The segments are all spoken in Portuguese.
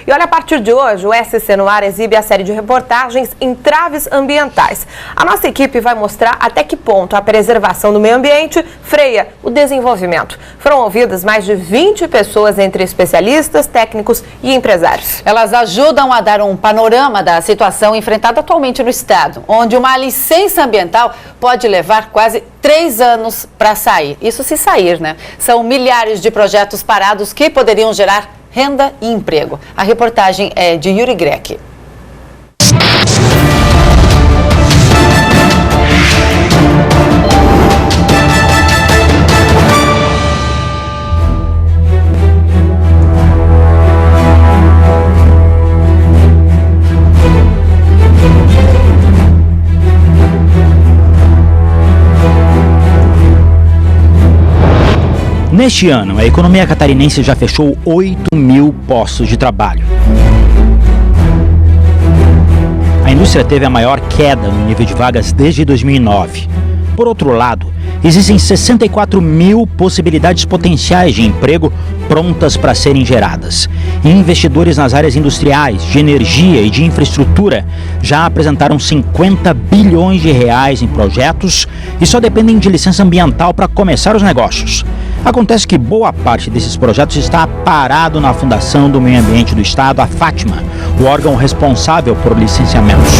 E olha, a partir de hoje, o SC no Ar exibe a série de reportagens Entraves Ambientais. A nossa equipe vai mostrar até que ponto a preservação do meio ambiente freia o desenvolvimento. Foram ouvidas mais de 20 pessoas, entre especialistas, técnicos e empresários. Elas ajudam a dar um panorama da situação enfrentada atualmente no estado, onde uma licença ambiental pode levar quase 3 anos para sair. Isso se sair, né? São milhares de projetos parados que poderiam gerar renda e emprego. A reportagem é de Yuri Grech. Neste ano, a economia catarinense já fechou 8.000 postos de trabalho. A indústria teve a maior queda no nível de vagas desde 2009. Por outro lado, existem 64.000 possibilidades potenciais de emprego prontas para serem geradas. E investidores nas áreas industriais, de energia e de infraestrutura já apresentaram 50 bilhões de reais em projetos e só dependem de licença ambiental para começar os negócios. Acontece que boa parte desses projetos está parado na Fundação do Meio Ambiente do Estado, a Fátima, o órgão responsável por licenciamentos.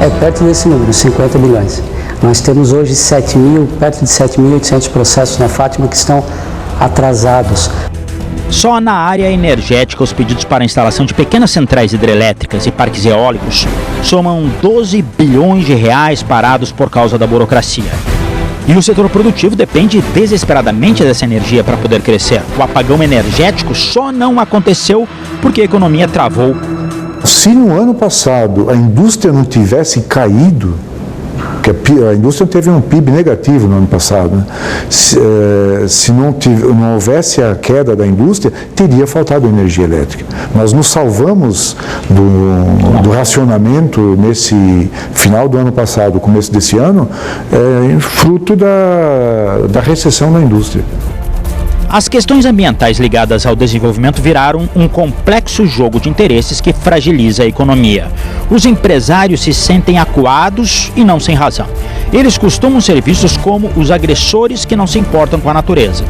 É perto desse número, 50 bilhões. Nós temos hoje perto de 7.800 processos na Fátima que estão atrasados. Só na área energética, os pedidos para a instalação de pequenas centrais hidrelétricas e parques eólicos somam 12 bilhões de reais parados por causa da burocracia. E o setor produtivo depende desesperadamente dessa energia para poder crescer. O apagão energético só não aconteceu porque a economia travou. Se no ano passado a indústria não tivesse caído, porque a indústria teve um PIB negativo no ano passado, né? Se não houvesse a queda da indústria, teria faltado energia elétrica. Nós nos salvamos do racionamento nesse final do ano passado, começo desse ano, fruto da recessão da indústria. As questões ambientais ligadas ao desenvolvimento viraram um complexo jogo de interesses que fragiliza a economia. Os empresários se sentem acuados e não sem razão. Eles costumam ser vistos como os agressores que não se importam com a natureza.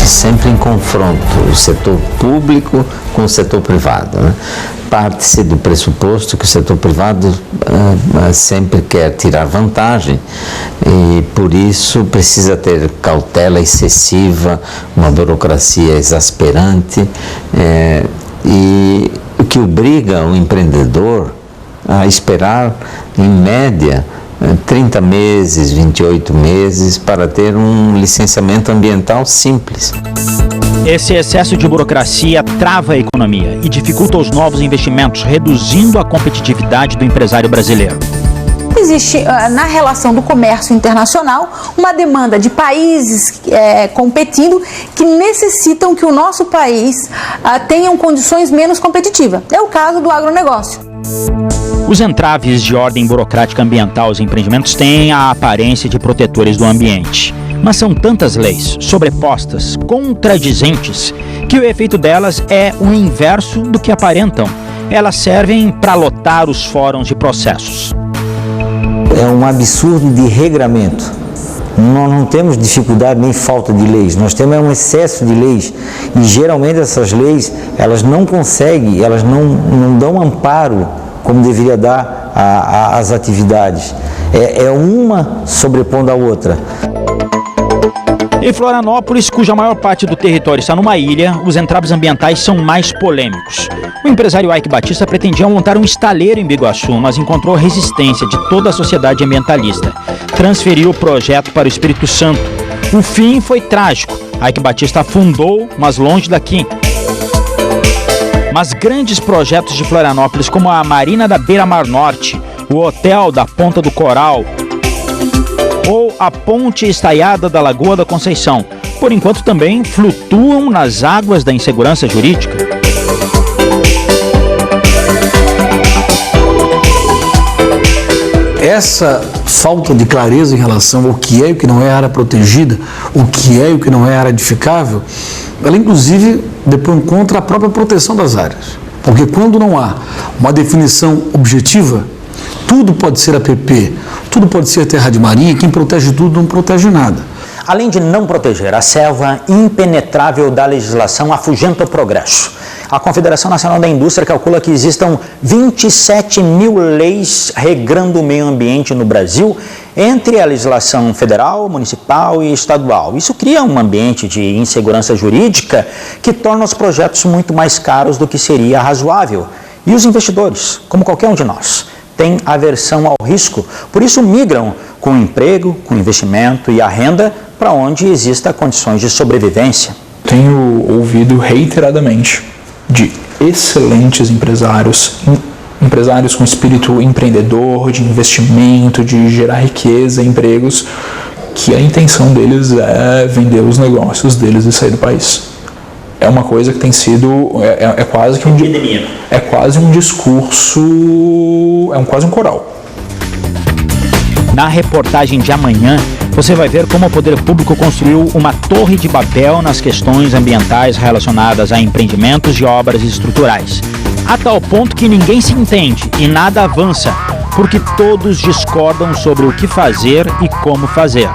Sempre em confronto o setor público com o setor privado, né? Parte-se do pressuposto que o setor privado sempre quer tirar vantagem e por isso precisa ter cautela excessiva, uma burocracia exasperante e o que obriga o empreendedor a esperar em média 30 meses, 28 meses para ter um licenciamento ambiental simples. Esse excesso de burocracia trava a economia e dificulta os novos investimentos, reduzindo a competitividade do empresário brasileiro. Existe na relação do comércio internacional uma demanda de países competindo que necessitam que o nosso país tenha condições menos competitivas. É o caso do agronegócio. Os entraves de ordem burocrática ambiental aos empreendimentos têm a aparência de protetores do ambiente. Mas são tantas leis sobrepostas, contradizentes, que o efeito delas é o inverso do que aparentam. Elas servem para lotar os fóruns de processos. É um absurdo de regramento. Nós não temos dificuldade nem falta de leis, nós temos um excesso de leis e geralmente essas leis elas não conseguem, elas não dão amparo como deveria dar às atividades. É uma sobrepondo a outra. Em Florianópolis, cuja maior parte do território está numa ilha, os entraves ambientais são mais polêmicos. O empresário Ike Batista pretendia montar um estaleiro em Biguaçu, mas encontrou resistência de toda a sociedade ambientalista. Transferiu o projeto para o Espírito Santo. O fim foi trágico. Ike Batista afundou, mas longe daqui. Mas grandes projetos de Florianópolis, como a Marina da Beira-Mar Norte, o Hotel da Ponta do Coral ou a Ponte Estaiada da Lagoa da Conceição, por enquanto também flutuam nas águas da insegurança jurídica. essa falta de clareza em relação ao que é e o que não é área protegida, o que é e o que não é área edificável, ela inclusive depois encontra a própria proteção das áreas. Porque quando não há uma definição objetiva, tudo pode ser APP, tudo pode ser terra de marinha, quem protege tudo não protege nada. Além de não proteger, a selva impenetrável da legislação afugenta o progresso. A Confederação Nacional da Indústria calcula que existam 27 mil leis regrando o meio ambiente no Brasil, entre a legislação federal, municipal e estadual. Isso cria um ambiente de insegurança jurídica que torna os projetos muito mais caros do que seria razoável. E os investidores, como qualquer um de nós, têm aversão ao risco, por isso migram com o emprego, com o investimento e a renda para onde existam condições de sobrevivência. Tenho ouvido reiteradamente de excelentes empresários com espírito empreendedor, de investimento, de gerar riqueza, empregos, que a intenção deles é vender os negócios deles e sair do país. É uma coisa que tem sido, é quase que é quase um discurso, quase um coral. Na reportagem de amanhã, você vai ver como o poder público construiu uma torre de Babel nas questões ambientais relacionadas a empreendimentos e obras estruturais. A tal ponto que ninguém se entende e nada avança, porque todos discordam sobre o que fazer e como fazer.